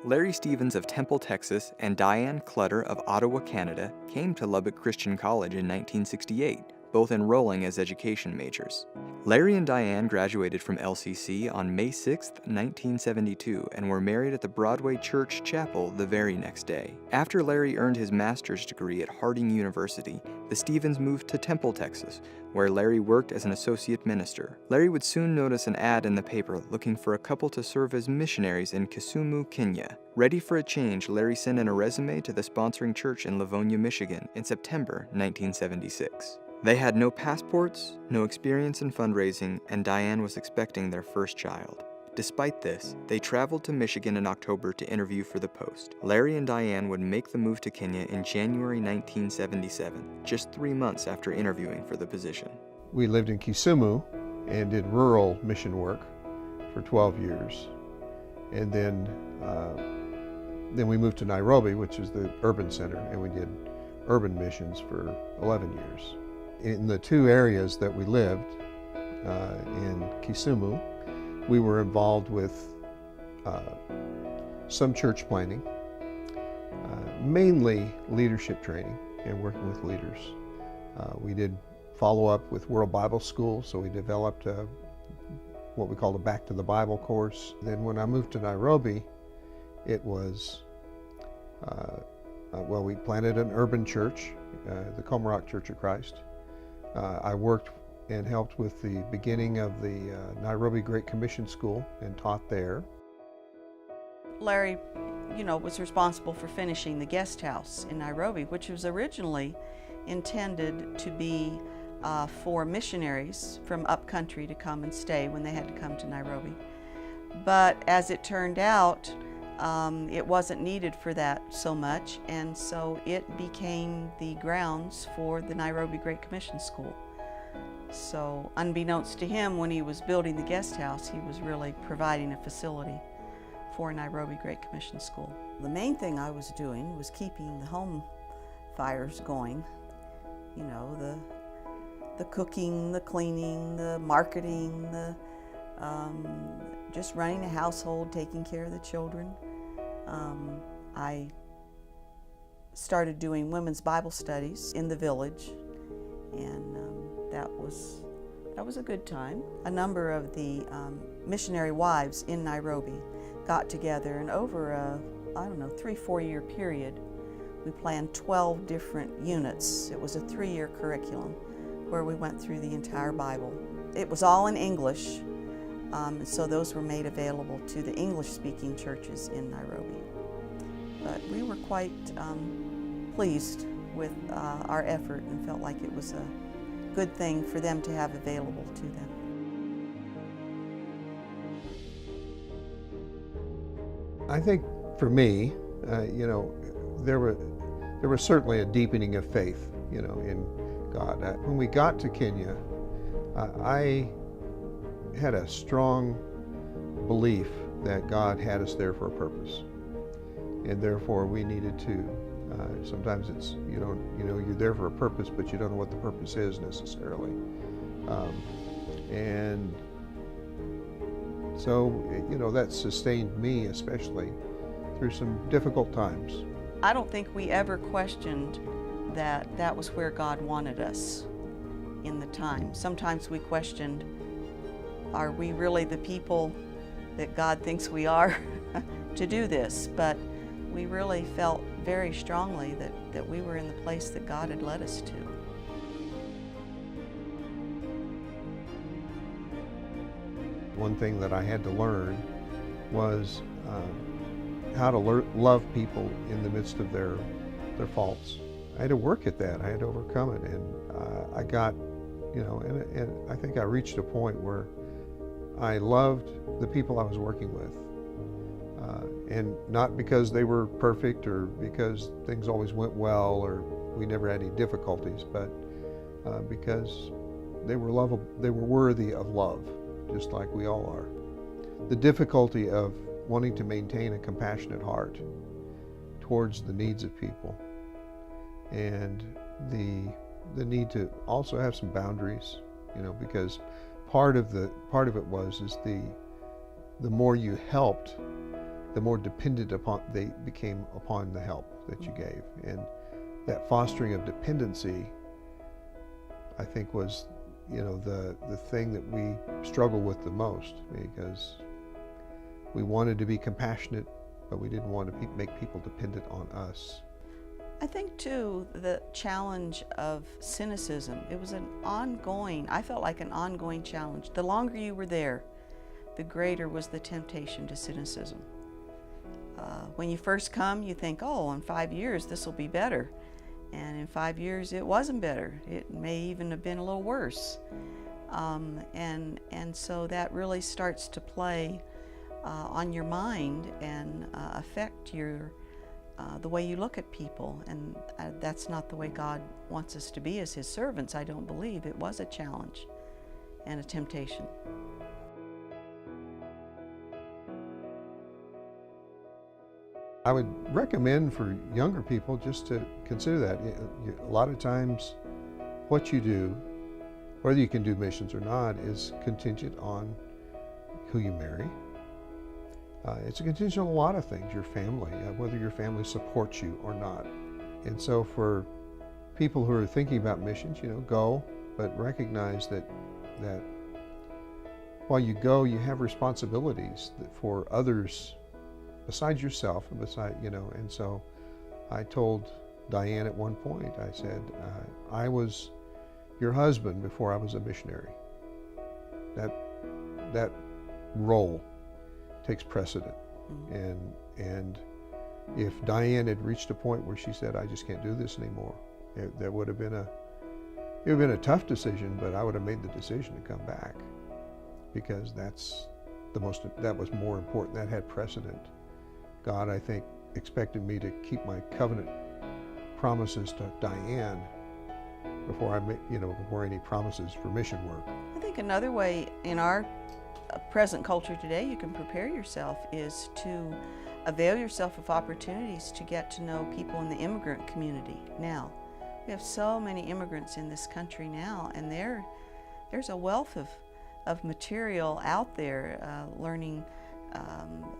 Larry Stephens of Temple, Texas, and Diane Clutter of Ottawa, Canada, came to Lubbock Christian College in 1968, both enrolling as education majors. Larry and Diane graduated from LCC on May 6, 1972, and were married at the Broadway Church Chapel the very next day. After Larry earned his master's degree at Harding University, the Stephens moved to Temple, Texas, where Larry worked as an associate minister. Larry would soon notice an ad in the paper looking for a couple to serve as missionaries in Kisumu, Kenya. Ready for a change, Larry sent in a resume to the sponsoring church in Livonia, Michigan in September 1976. They had no passports, no experience in fundraising, and Diane was expecting their first child. Despite this, they traveled to Michigan in October to interview for the post. Larry and Diane would make the move to Kenya in January 1977, just 3 months after interviewing for the position. We lived in Kisumu and did rural mission work for 12 years. And then we moved to Nairobi, which is the urban center, and we did urban missions for 11 years. In the two areas that we lived, in Kisumu, we were involved with some church planting, mainly leadership training and working with leaders. We did follow up with World Bible School, so we developed what we called a Back to the Bible course. Then when I moved to Nairobi, it was, we planted an urban church, the Comarock Church of Christ. I worked and helped with the beginning of the Nairobi Great Commission School and taught there. Larry, was responsible for finishing the guest house in Nairobi, which was originally intended to be for missionaries from upcountry to come and stay when they had to come to Nairobi. But as it turned out, it wasn't needed for that so much, and so it became the grounds for the Nairobi Great Commission School. So unbeknownst to him, when he was building the guest house, he was really providing a facility for Nairobi Great Commission School. The main thing I was doing was keeping the home fires going. The cooking, the cleaning, the marketing, just running a household, taking care of the children. I started doing women's Bible studies in the village, and that was a good time. A number of the missionary wives in Nairobi got together, and over a 3-4 year period, we planned 12 different units. It was a 3-year curriculum where we went through the entire Bible. It was all in English, so those were made available to the English-speaking churches in Nairobi. But we were quite pleased with our effort and felt like it was a good thing for them to have available to them. I think for me, there was certainly a deepening of faith, in God. When we got to Kenya, I had a strong belief that God had us there for a purpose, and therefore we needed to. Sometimes it's you're there for a purpose, but you don't know what the purpose is necessarily, and so that sustained me, especially through some difficult times. I don't think we ever questioned that was where God wanted us in the time. Sometimes we questioned, are we really the people that God thinks we are to do this? But we really felt very strongly that we were in the place that God had led us to. One thing that I had to learn was how to love people in the midst of their faults. I had to work at that. I had to overcome it, and I got, and I think I reached a point where I loved the people I was working with. And not because they were perfect or because things always went well or we never had any difficulties, but because they were lovable, they were worthy of love, just like we all are. The difficulty of wanting to maintain a compassionate heart towards the needs of people, and the need to also have some boundaries, because part of it was the more you helped, the more dependent they became upon the help that you gave. And that fostering of dependency, I think, was, the thing that we struggle with the most, because we wanted to be compassionate, but we didn't want to make people dependent on us. I think too, the challenge of cynicism, it was I felt like an ongoing challenge. The longer you were there, the greater was the temptation to cynicism. When you first come, you think, oh, in 5 years this will be better. And in 5 years it wasn't better. It may even have been a little worse. And so that really starts to play on your mind and affect the way you look at people. And that's not the way God wants us to be as His servants, I don't believe. It was a challenge and a temptation. I would recommend for younger people just to consider that. A lot of times what you do, whether you can do missions or not, is contingent on who you marry. It's contingent on a lot of things, your family, whether your family supports you or not. And so for people who are thinking about missions, go, but recognize that while you go, you have responsibilities for others besides yourself, and and so I told Diane at one point, I said, I was your husband before I was a missionary. That role takes precedent. And if Diane had reached a point where she said, I just can't do this anymore, it would have been a tough decision, but I would have made the decision to come back, because that was more important. That had precedent. God, I think, expected me to keep my covenant promises to Diane before before any promises for mission work. I think another way in our present culture today you can prepare yourself is to avail yourself of opportunities to get to know people in the immigrant community. Now, we have so many immigrants in this country now, and there's a wealth of material out there, learning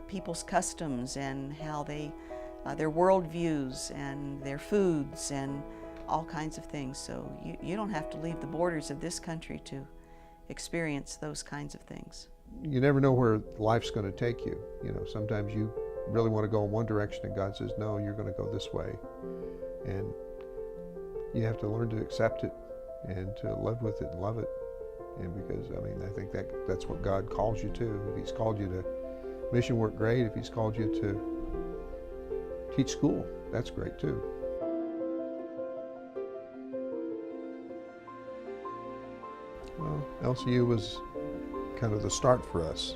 people's customs and how their worldviews and their foods and all kinds of things. So you don't have to leave the borders of this country to experience those kinds of things. You never know where life's going to take you. Sometimes you really want to go in one direction and God says, no, you're going to go this way. And you have to learn to accept it and to live with it and love it. And because, I think that's what God calls you to. If He's called you to mission work, great. If He's called you to teach school, that's great too. Well, LCU was kind of the start for us.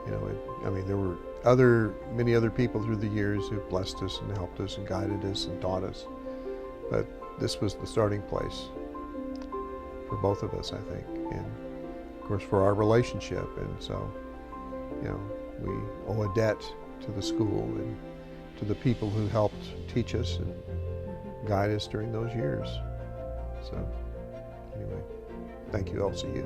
There were many other people through the years who blessed us and helped us and guided us and taught us, but this was the starting place for both of us, I think, and of course for our relationship. And so, we owe a debt to the school and to the people who helped teach us and guide us during those years. So, anyway, thank you, LCU.